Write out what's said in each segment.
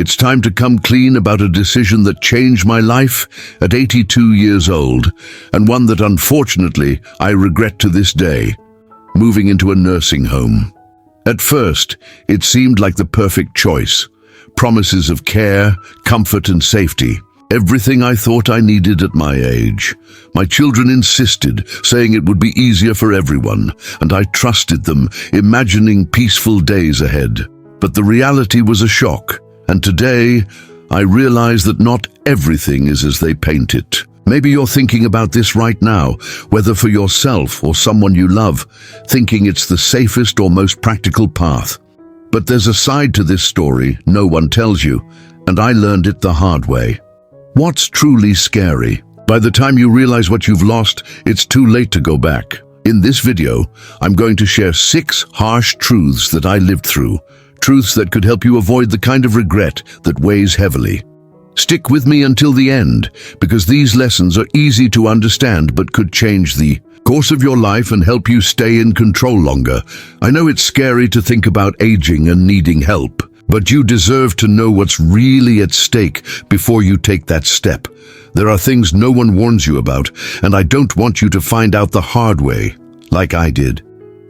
It's time to come clean about a decision that changed my life at 82 years old, and one that unfortunately I regret to this day: moving into a nursing home. At first, it seemed like the perfect choice. Promises of care, comfort and safety. Everything I thought I needed at my age. My children insisted, saying it would be easier for everyone, and I trusted them, imagining peaceful days ahead. But the reality was a shock, and today I realize that not everything is as they paint it. Maybe you're thinking about this right now, whether for yourself or someone you love, thinking it's the safest or most practical path. But there's a side to this story no one tells you, and I learned it the hard way. What's truly scary? By the time you realize what you've lost, it's too late to go back. In this video, I'm going to share 6 harsh truths that I lived through, truths that could help you avoid the kind of regret that weighs heavily. Stick with me until the end, because these lessons are easy to understand but could change the course of your life and help you stay in control longer. I know it's scary to think about aging and needing help, but you deserve to know what's really at stake before you take that step. There are things no one warns you about, and I don't want you to find out the hard way, like I did.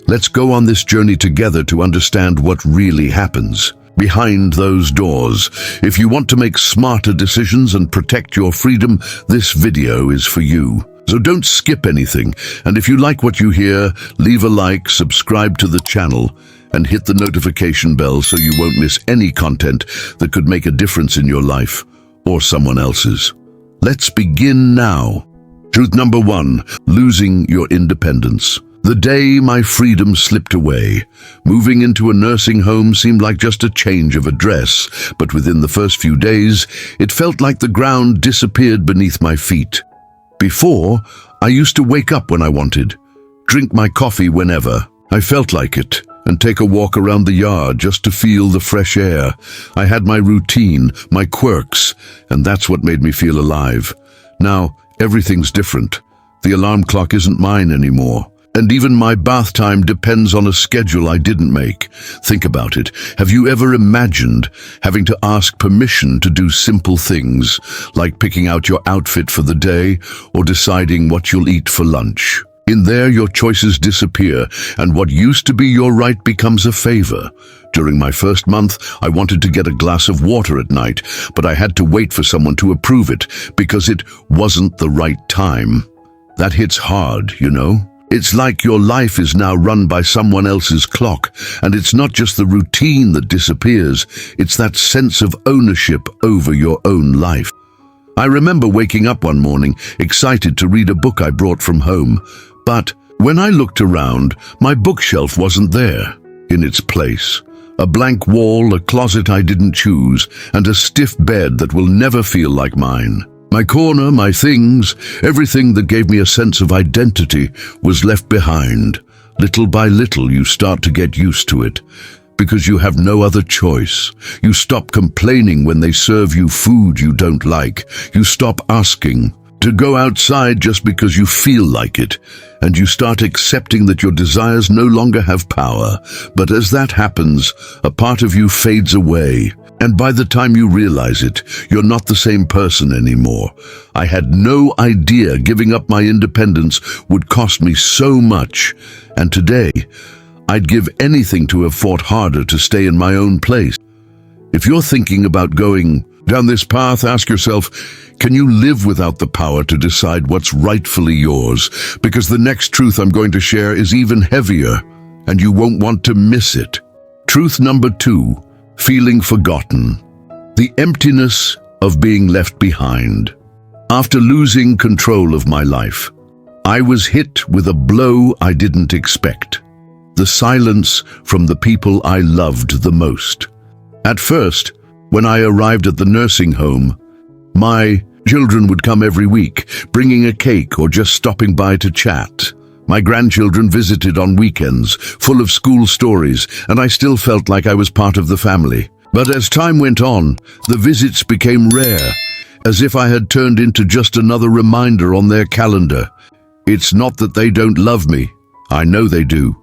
Let's go on this journey together to understand what really happens behind those doors. If you want to make smarter decisions and protect your freedom, this video is for you. So don't skip anything, and if you like what you hear, leave a like, subscribe to the channel, and hit the notification bell so you won't miss any content that could make a difference in your life or someone else's. Let's begin now. Truth number 1, losing your independence. The day my freedom slipped away, moving into a nursing home seemed like just a change of address, but within the first few days, it felt like the ground disappeared beneath my feet. Before, I used to wake up when I wanted, drink my coffee whenever I felt like it, and take a walk around the yard just to feel the fresh air. I had my routine, my quirks, and that's what made me feel alive. Now, everything's different. The alarm clock isn't mine anymore. And even my bath time depends on a schedule I didn't make. Think about it. Have you ever imagined having to ask permission to do simple things, like picking out your outfit for the day or deciding what you'll eat for lunch? In there, your choices disappear, and what used to be your right becomes a favor. During my first month, I wanted to get a glass of water at night, but I had to wait for someone to approve it because it wasn't the right time. That hits hard, you know? It's like your life is now run by someone else's clock, and it's not just the routine that disappears, it's that sense of ownership over your own life. I remember waking up one morning, excited to read a book I brought from home, but when I looked around, my bookshelf wasn't there. In its place, a blank wall, a closet I didn't choose, and a stiff bed that will never feel like mine. My corner, my things, everything that gave me a sense of identity was left behind. Little by little, you start to get used to it, because you have no other choice. You stop complaining when they serve you food you don't like. You stop asking to go outside just because you feel like it, and you start accepting that your desires no longer have power. But as that happens, a part of you fades away. And by the time you realize it, you're not the same person anymore. I had no idea giving up my independence would cost me so much. And today, I'd give anything to have fought harder to stay in my own place. If you're thinking about going down this path, ask yourself, can you live without the power to decide what's rightfully yours? Because the next truth I'm going to share is even heavier, and you won't want to miss it. Truth number 2. Feeling forgotten. The emptiness of being left behind. After losing control of my life, I was hit with a blow I didn't expect. The silence from the people I loved the most. At first, when I arrived at the nursing home, my children would come every week, bringing a cake or just stopping by to chat. My grandchildren visited on weekends, full of school stories, and I still felt like I was part of the family. But as time went on, the visits became rare, as if I had turned into just another reminder on their calendar. It's not that they don't love me. I know they do.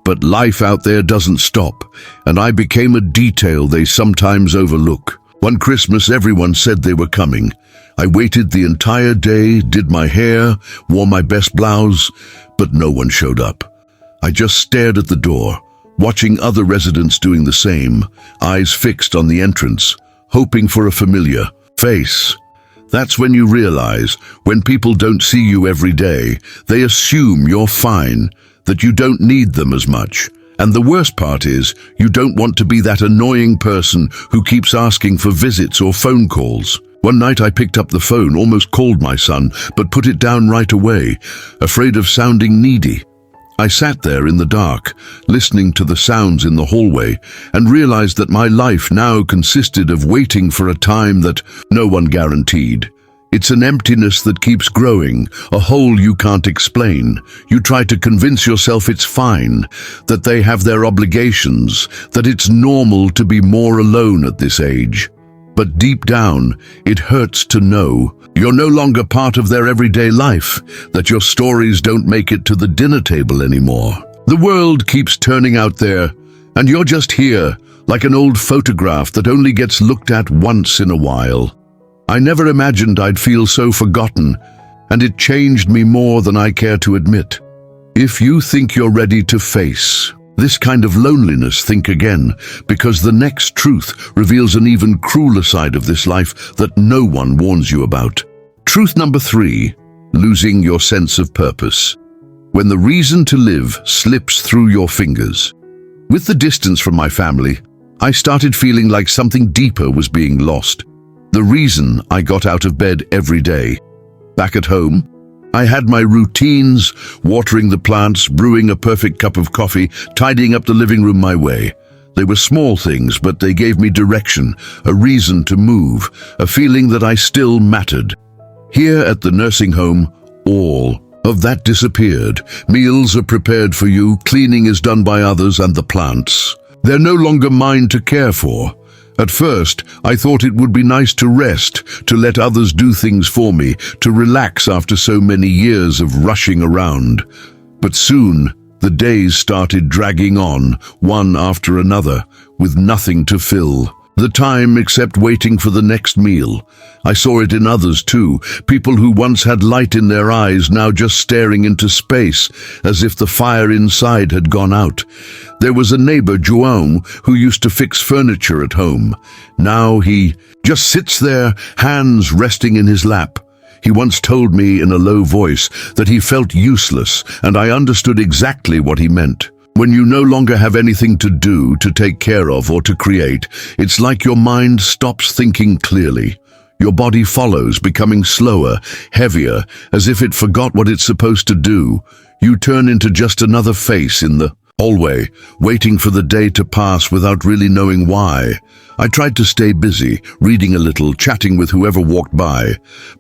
But life out there doesn't stop, and I became a detail they sometimes overlook. One Christmas, everyone said they were coming. I waited the entire day, did my hair, wore my best blouse, but no one showed up. I just stared at the door, watching other residents doing the same, eyes fixed on the entrance, hoping for a familiar face. That's when you realize, when people don't see you every day, they assume you're fine, that you don't need them as much. And the worst part is, you don't want to be that annoying person who keeps asking for visits or phone calls. One night I picked up the phone, almost called my son, but put it down right away, afraid of sounding needy. I sat there in the dark, listening to the sounds in the hallway, and realized that my life now consisted of waiting for a time that no one guaranteed. It's an emptiness that keeps growing, a hole you can't explain. You try to convince yourself it's fine, that they have their obligations, that it's normal to be more alone at this age. But deep down, it hurts to know you're no longer part of their everyday life, that your stories don't make it to the dinner table anymore. The world keeps turning out there, and you're just here, like an old photograph that only gets looked at once in a while. I never imagined I'd feel so forgotten, and it changed me more than I care to admit. If you think you're ready to face this kind of loneliness, think again, because the next truth reveals an even crueler side of this life that no one warns you about. Truth number 3, losing your sense of purpose. When the reason to live slips through your fingers. With the distance from my family, I started feeling like something deeper was being lost. The reason I got out of bed every day. Back at home, I had my routines, watering the plants, brewing a perfect cup of coffee, tidying up the living room my way. They were small things, but they gave me direction, a reason to move, a feeling that I still mattered. Here at the nursing home, all of that disappeared. Meals are prepared for you, cleaning is done by others, and the plants, they're no longer mine to care for. At first, I thought it would be nice to rest, to let others do things for me, to relax after so many years of rushing around. But soon, the days started dragging on, one after another, with nothing to fill the time except waiting for the next meal. I saw it in others too, people who once had light in their eyes now just staring into space, as if the fire inside had gone out. There was a neighbor, João, who used to fix furniture at home. Now he just sits there, hands resting in his lap. He once told me in a low voice that he felt useless, and I understood exactly what he meant. When you no longer have anything to do, to take care of, or to create, it's like your mind stops thinking clearly. Your body follows, becoming slower, heavier, as if it forgot what it's supposed to do. You turn into just another face in the hallway, waiting for the day to pass without really knowing why. I tried to stay busy, reading a little, chatting with whoever walked by,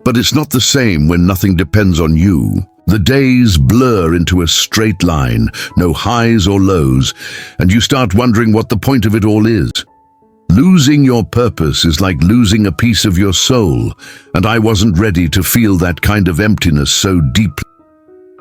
but it's not the same when nothing depends on you. The days blur into a straight line, no highs or lows, and you start wondering what the point of it all is. Losing your purpose is like losing a piece of your soul, and I wasn't ready to feel that kind of emptiness so deeply.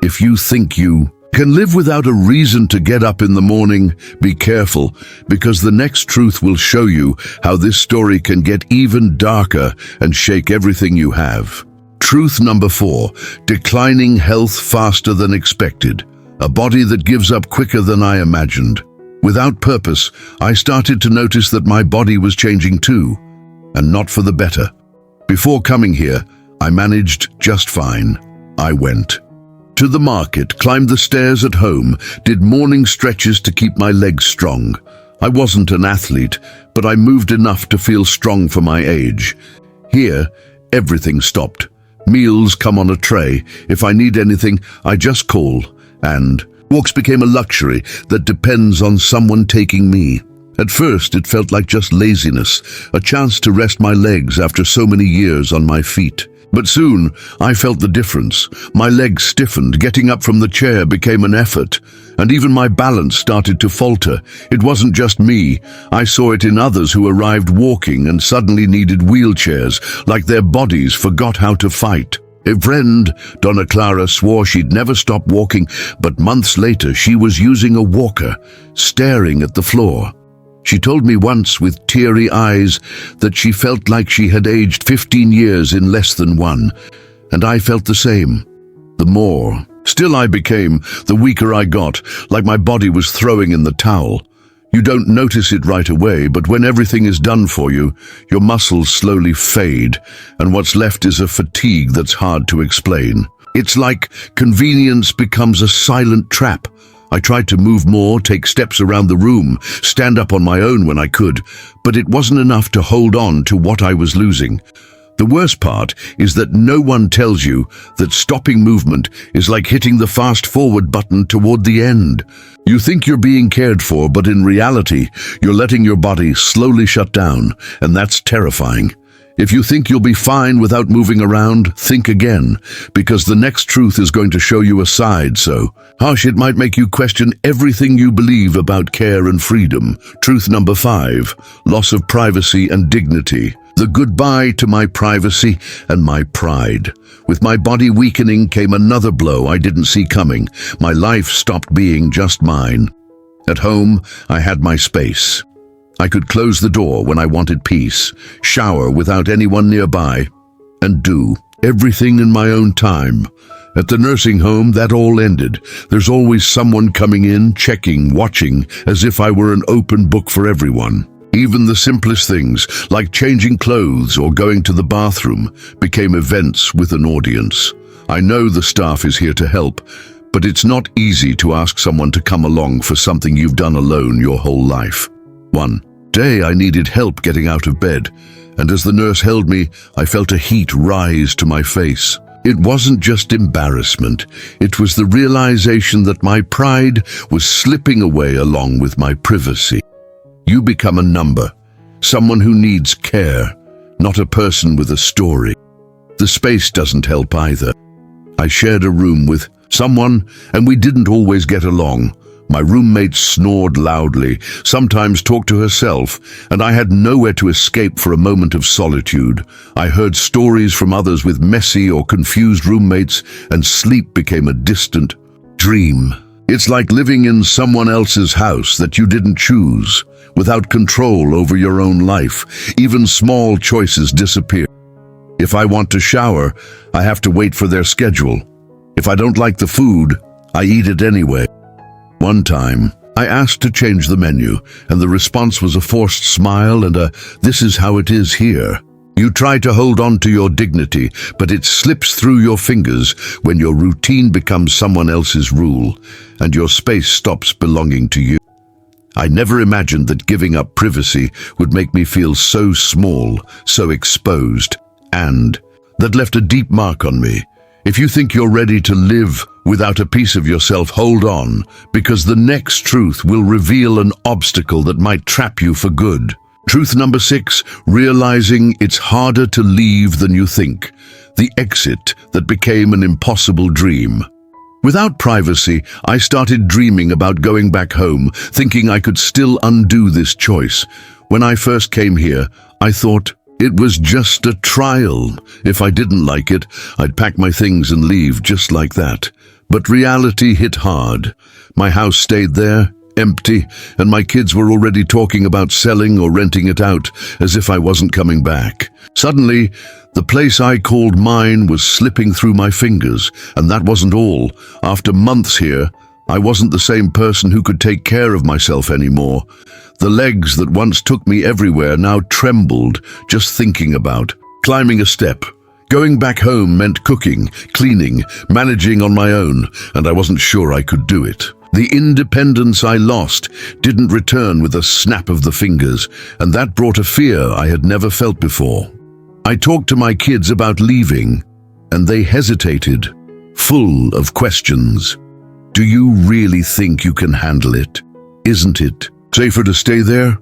If you think you can live without a reason to get up in the morning, be careful, because the next truth will show you how this story can get even darker and shake everything you have. Truth number 4, declining health faster than expected. A body that gives up quicker than I imagined. Without purpose, I started to notice that my body was changing too, and not for the better. Before coming here, I managed just fine. I went to the market, climbed the stairs at home, did morning stretches to keep my legs strong. I wasn't an athlete, but I moved enough to feel strong for my age. Here, everything stopped. Meals come on a tray. If I need anything, I just call, and walks became a luxury that depends on someone taking me. At first, it felt like just laziness, a chance to rest my legs after so many years on my feet. But soon, I felt the difference. My legs stiffened, getting up from the chair became an effort, and even my balance started to falter. It wasn't just me. I saw it in others who arrived walking and suddenly needed wheelchairs, like their bodies forgot how to fight. A friend, Donna Clara, swore she'd never stop walking, but months later she was using a walker, staring at the floor. She told me once with teary eyes that she felt like she had aged 15 years in less than one, and I felt the same. The more. Still I became, the weaker I got, like my body was throwing in the towel. You don't notice it right away, but when everything is done for you, your muscles slowly fade, and what's left is a fatigue that's hard to explain. It's like convenience becomes a silent trap. I tried to move more, take steps around the room, stand up on my own when I could, but it wasn't enough to hold on to what I was losing. The worst part is that no one tells you that stopping movement is like hitting the fast-forward button toward the end. You think you're being cared for, but in reality, you're letting your body slowly shut down, and that's terrifying. If you think you'll be fine without moving around, think again, because the next truth is going to show you a side so harsh it might make you question everything you believe about care and freedom. Truth number 5, loss of privacy and dignity. The goodbye to my privacy and my pride. With my body weakening came another blow I didn't see coming. My life stopped being just mine. At home, I had my space. I could close the door when I wanted peace, shower without anyone nearby, and do everything in my own time. At the nursing home, that all ended. There's always someone coming in, checking, watching, as if I were an open book for everyone. Even the simplest things, like changing clothes or going to the bathroom, became events with an audience. I know the staff is here to help, but it's not easy to ask someone to come along for something you've done alone your whole life. One day I needed help getting out of bed, and as the nurse held me, I felt a heat rise to my face. It wasn't just embarrassment, it was the realization that my pride was slipping away along with my privacy. You become a number, someone who needs care, not a person with a story. The space doesn't help either. I shared a room with someone, and we didn't always get along. My roommate snored loudly, sometimes talked to herself, and I had nowhere to escape for a moment of solitude. I heard stories from others with messy or confused roommates, and sleep became a distant dream. It's like living in someone else's house that you didn't choose, without control over your own life. Even small choices disappear. If I want to shower, I have to wait for their schedule. If I don't like the food, I eat it anyway. One time, I asked to change the menu, and the response was a forced smile and a "this is how it is here." You try to hold on to your dignity, but it slips through your fingers when your routine becomes someone else's rule, and your space stops belonging to you. I never imagined that giving up privacy would make me feel so small, so exposed, and that left a deep mark on me. If you think you're ready to live without a piece of yourself, hold on, because the next truth will reveal an obstacle that might trap you for good. Truth number 6, realizing it's harder to leave than you think. The exit that became an impossible dream. Without privacy, I started dreaming about going back home, thinking I could still undo this choice. When I first came here, I thought it was just a trial. If I didn't like it, I'd pack my things and leave just like that. But reality hit hard. My house stayed there, empty, and my kids were already talking about selling or renting it out, as if I wasn't coming back. Suddenly, the place I called mine was slipping through my fingers, and that wasn't all. After months here, I wasn't the same person who could take care of myself anymore. The legs that once took me everywhere now trembled just thinking about climbing a step. Going back home meant cooking, cleaning, managing on my own, and I wasn't sure I could do it. The independence I lost didn't return with a snap of the fingers, and that brought a fear I had never felt before. I talked to my kids about leaving, and they hesitated, full of questions. Do you really think you can handle it? Isn't it safer to stay there?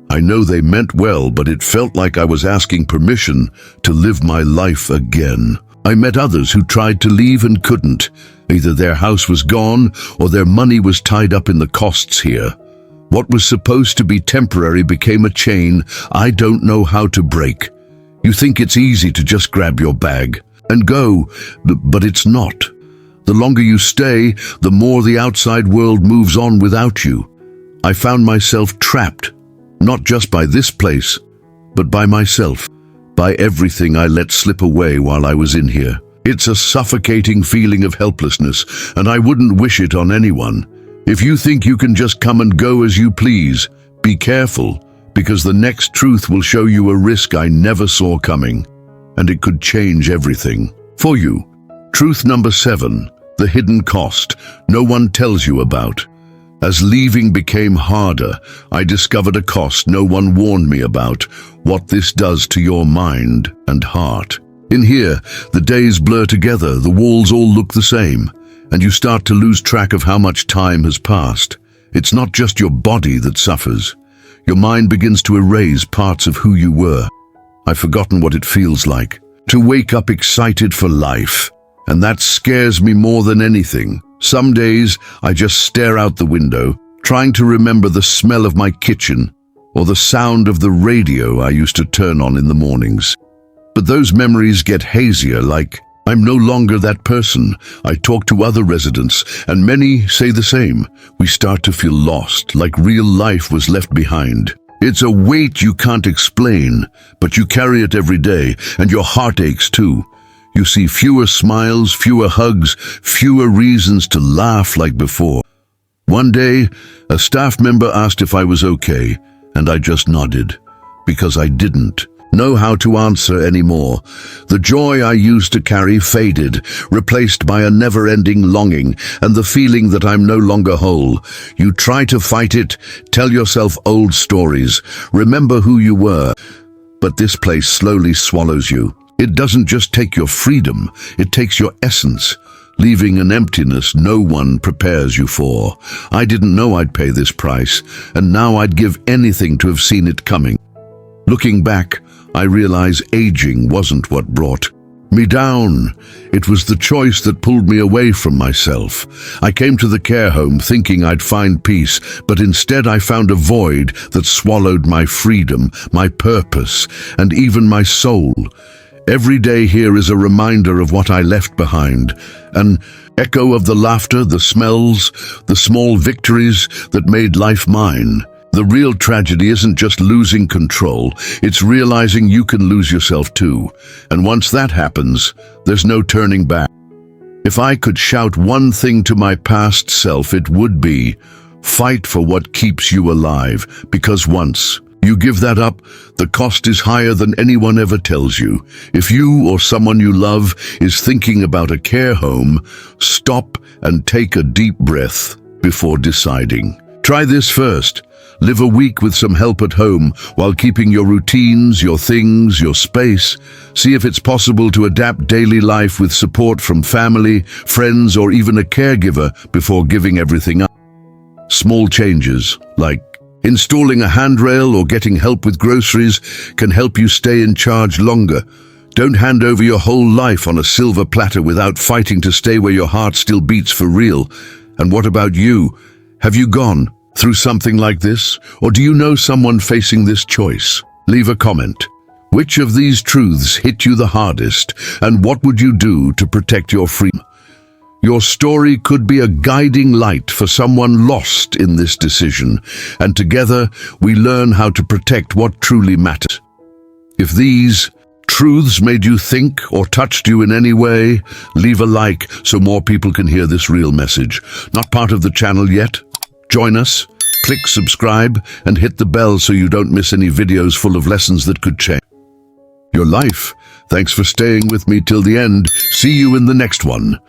I know they meant well, but it felt like I was asking permission to live my life again. I met others who tried to leave and couldn't. Either their house was gone or their money was tied up in the costs here. What was supposed to be temporary became a chain I don't know how to break. You think it's easy to just grab your bag and go, but it's not. The longer you stay, the more the outside world moves on without you. I found myself trapped, Not just by this place, but by myself, by everything I let slip away while I was in here. It's a suffocating feeling of helplessness, and I wouldn't wish it on anyone. If you think you can just come and go as you please, be careful, because the next truth will show you a risk I never saw coming, and it could change everything for you. Truth number 7, the hidden cost no one tells you about. As leaving became harder, I discovered a cost no one warned me about, what this does to your mind and heart. In here, the days blur together, the walls all look the same, and you start to lose track of how much time has passed. It's not just your body that suffers. Your mind begins to erase parts of who you were. I've forgotten what it feels like to wake up excited for life, and that scares me more than anything. Some days, I just stare out the window, trying to remember the smell of my kitchen or the sound of the radio I used to turn on in the mornings. But those memories get hazier, like I'm no longer that person. I talk to other residents, and many say the same. We start to feel lost, like real life was left behind. It's a weight you can't explain, but you carry it every day, and your heart aches too. You see fewer smiles, fewer hugs, fewer reasons to laugh like before. One day, a staff member asked if I was okay, and I just nodded, because I didn't know how to answer anymore. The joy I used to carry faded, replaced by a never-ending longing and the feeling that I'm no longer whole. You try to fight it, tell yourself old stories, remember who you were, but this place slowly swallows you. It doesn't just take your freedom, it takes your essence, leaving an emptiness no one prepares you for. I didn't know I'd pay this price, and now I'd give anything to have seen it coming. Looking back, I realize aging wasn't what brought me down. It was the choice that pulled me away from myself. I came to the care home thinking I'd find peace, but instead I found a void that swallowed my freedom, my purpose, and even my soul. Every day here is a reminder of what I left behind, an echo of the laughter, the smells, the small victories that made life mine. The real tragedy isn't just losing control, it's realizing you can lose yourself too. And once that happens, there's no turning back. If I could shout one thing to my past self, it would be, fight for what keeps you alive, because once you give that up, the cost is higher than anyone ever tells you. If you or someone you love is thinking about a care home, stop and take a deep breath before deciding. Try this first. Live a week with some help at home while keeping your routines, your things, your space. See if it's possible to adapt daily life with support from family, friends, or even a caregiver before giving everything up. Small changes, like installing a handrail or getting help with groceries, can help you stay in charge longer. Don't hand over your whole life on a silver platter without fighting to stay where your heart still beats for real. And what about you? Have you gone through something like this? Or do you know someone facing this choice? Leave a comment. Which of these truths hit you the hardest, and what would you do to protect your freedom? Your story could be a guiding light for someone lost in this decision, and together we learn how to protect what truly matters. If these truths made you think or touched you in any way, leave a like so more people can hear this real message. Not part of the channel yet? Join us, click subscribe, and hit the bell so you don't miss any videos full of lessons that could change your life. Thanks for staying with me till the end. See you in the next one.